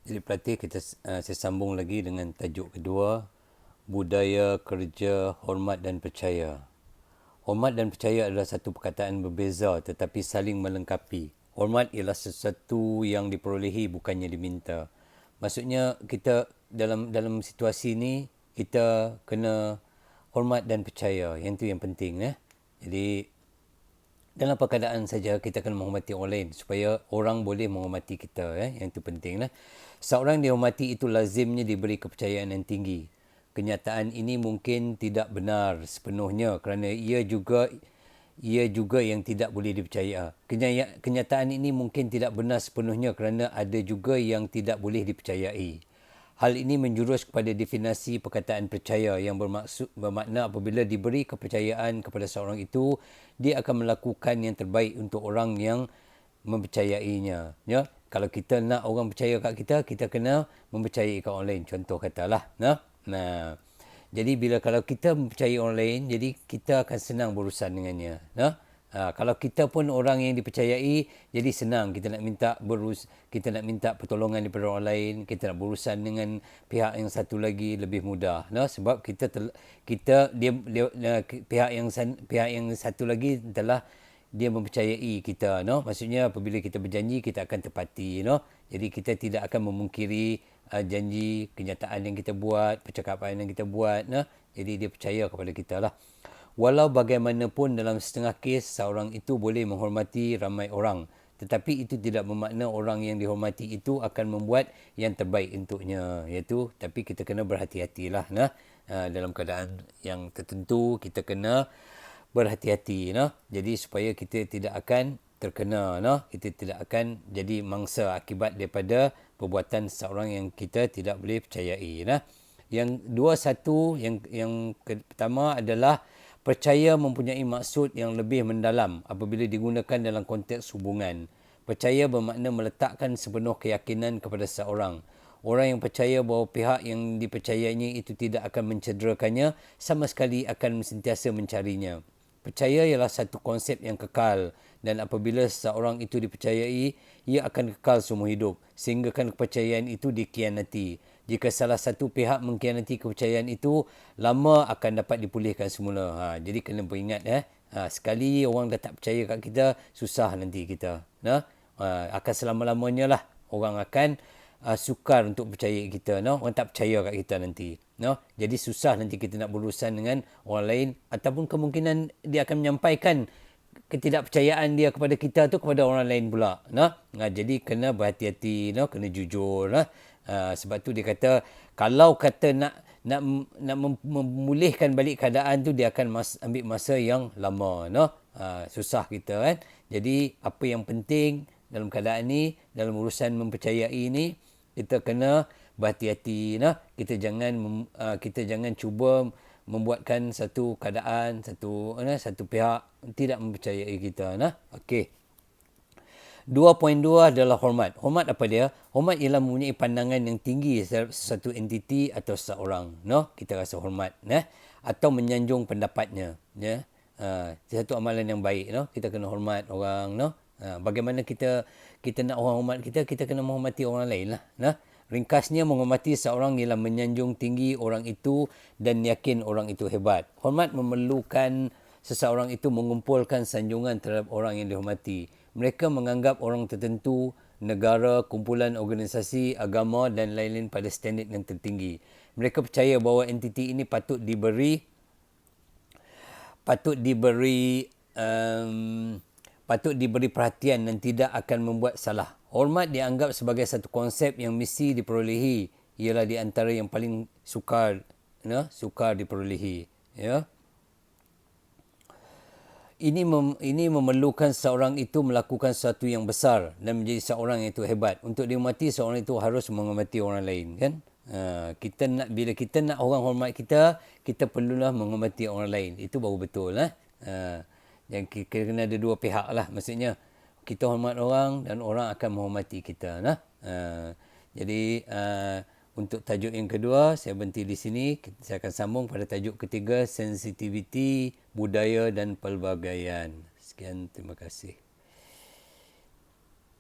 Jadi pelatih kita saya sambung lagi dengan tajuk kedua, budaya kerja hormat dan percaya. Hormat dan percaya adalah satu perkataan berbeza tetapi saling melengkapi. Hormat ialah sesuatu yang diperolehi bukannya diminta. Maksudnya kita dalam situasi ni kita kena hormat dan percaya. Yang tu yang penting Jadi dalam apa keadaan saja kita kena menghormati orang lain supaya orang boleh menghormati kita. Yang itu penting. Seorang dihormati itu lazimnya diberi kepercayaan yang tinggi. Kenyataan ini mungkin tidak benar sepenuhnya kerana ia juga yang tidak boleh dipercaya. Kenyataan ini mungkin tidak benar sepenuhnya kerana ada juga yang tidak boleh dipercayai. Hal ini menjurus kepada definisi perkataan percaya yang bermakna apabila diberi kepercayaan kepada seorang itu, dia akan melakukan yang terbaik untuk orang yang mempercayainya. Ya? Kalau kita nak orang percaya kat kita, kita kena mempercayai kat orang lain. Contoh katalah. Nah, jadi kalau kita mempercayai orang lain, jadi kita akan senang berurusan dengannya. Kalau kita pun orang yang dipercayai, jadi senang kita nak minta pertolongan daripada orang lain, kita nak berurusan dengan pihak yang satu lagi lebih mudah. Sebab pihak yang satu lagi telah dia mempercayai kita. Maksudnya apabila kita berjanji, kita akan tepati. Jadi kita tidak akan memungkiri janji, kenyataan yang kita buat, percakapan yang kita buat. Jadi dia percaya kepada kita lah. Walau bagaimanapun dalam setengah kes, seorang itu boleh menghormati ramai orang. Tetapi itu tidak bermakna orang yang dihormati itu akan membuat yang terbaik untuknya. Tapi kita kena berhati-hatilah. Dalam keadaan yang tertentu, kita kena berhati-hati. Jadi supaya kita tidak akan terkena. Kita tidak akan jadi mangsa akibat daripada perbuatan seorang yang kita tidak boleh percayai. Yang pertama adalah percaya mempunyai maksud yang lebih mendalam apabila digunakan dalam konteks hubungan. Percaya bermakna meletakkan sepenuh keyakinan kepada seseorang. Orang yang percaya bahawa pihak yang dipercayainya itu tidak akan mencederakannya, sama sekali akan sentiasa mencarinya. Percaya ialah satu konsep yang kekal dan apabila seseorang itu dipercayai, ia akan kekal seumur hidup sehingga kepercayaan itu dikhianati. Jika salah satu pihak mengkhianati kepercayaan itu, lama akan dapat dipulihkan semula. Jadi kena beringat. Sekali orang dah tak percaya kat kita, susah nanti kita. Akan selama-lamanya lah orang akan sukar untuk percaya kita. Orang tak percaya kat kita nanti. Jadi susah nanti kita nak berurusan dengan orang lain ataupun kemungkinan dia akan menyampaikan ketidakpercayaan dia kepada kita tu kepada orang lain pula. Jadi kena berhati-hati, kena jujur. Sebab tu dia kata kalau kata nak memulihkan balik keadaan tu, dia akan ambil masa yang lama. Susah kita kan. Jadi apa yang penting dalam keadaan ni, dalam urusan mempercayai ni, kita kena berhati-hati. Kita jangan cuba membuatkan satu keadaan, satu pihak tidak mempercayai kita. Okey. 2.2 adalah hormat. Hormat apa dia? Hormat ialah mempunyai pandangan yang tinggi terhadap sesuatu entiti atau seseorang. Kita rasa hormat. Atau menyanjung pendapatnya. Satu amalan yang baik. Kita kena hormat orang. Bagaimana kita nak orang hormat kita, kita kena menghormati orang lain lah. Ringkasnya, menghormati seorang ialah menyanjung tinggi orang itu dan yakin orang itu hebat. Hormat memerlukan seseorang itu mengumpulkan sanjungan terhadap orang yang dihormati. Mereka menganggap orang tertentu, negara, kumpulan organisasi, agama dan lain-lain pada standard yang tertinggi. Mereka percaya bahawa entiti ini patut diberi perhatian dan tidak akan membuat salah. Hormat dianggap sebagai satu konsep yang mesti diperolehi. Ialah di antara yang paling sukar diperolehi. Ini memerlukan seorang itu melakukan sesuatu yang besar dan menjadi seorang yang itu hebat. Untuk dihormati, seorang itu harus menghormati orang lain, kan? Bila kita nak orang hormat kita, kita perlulah menghormati orang lain. Itu baru betul. Yang kena ada dua pihak lah. Maksudnya kita hormat orang dan orang akan menghormati kita. Jadi untuk tajuk yang kedua, saya berhenti di sini. Saya akan sambung pada tajuk ketiga, sensitiviti, budaya dan pelbagaian. Sekian, terima kasih.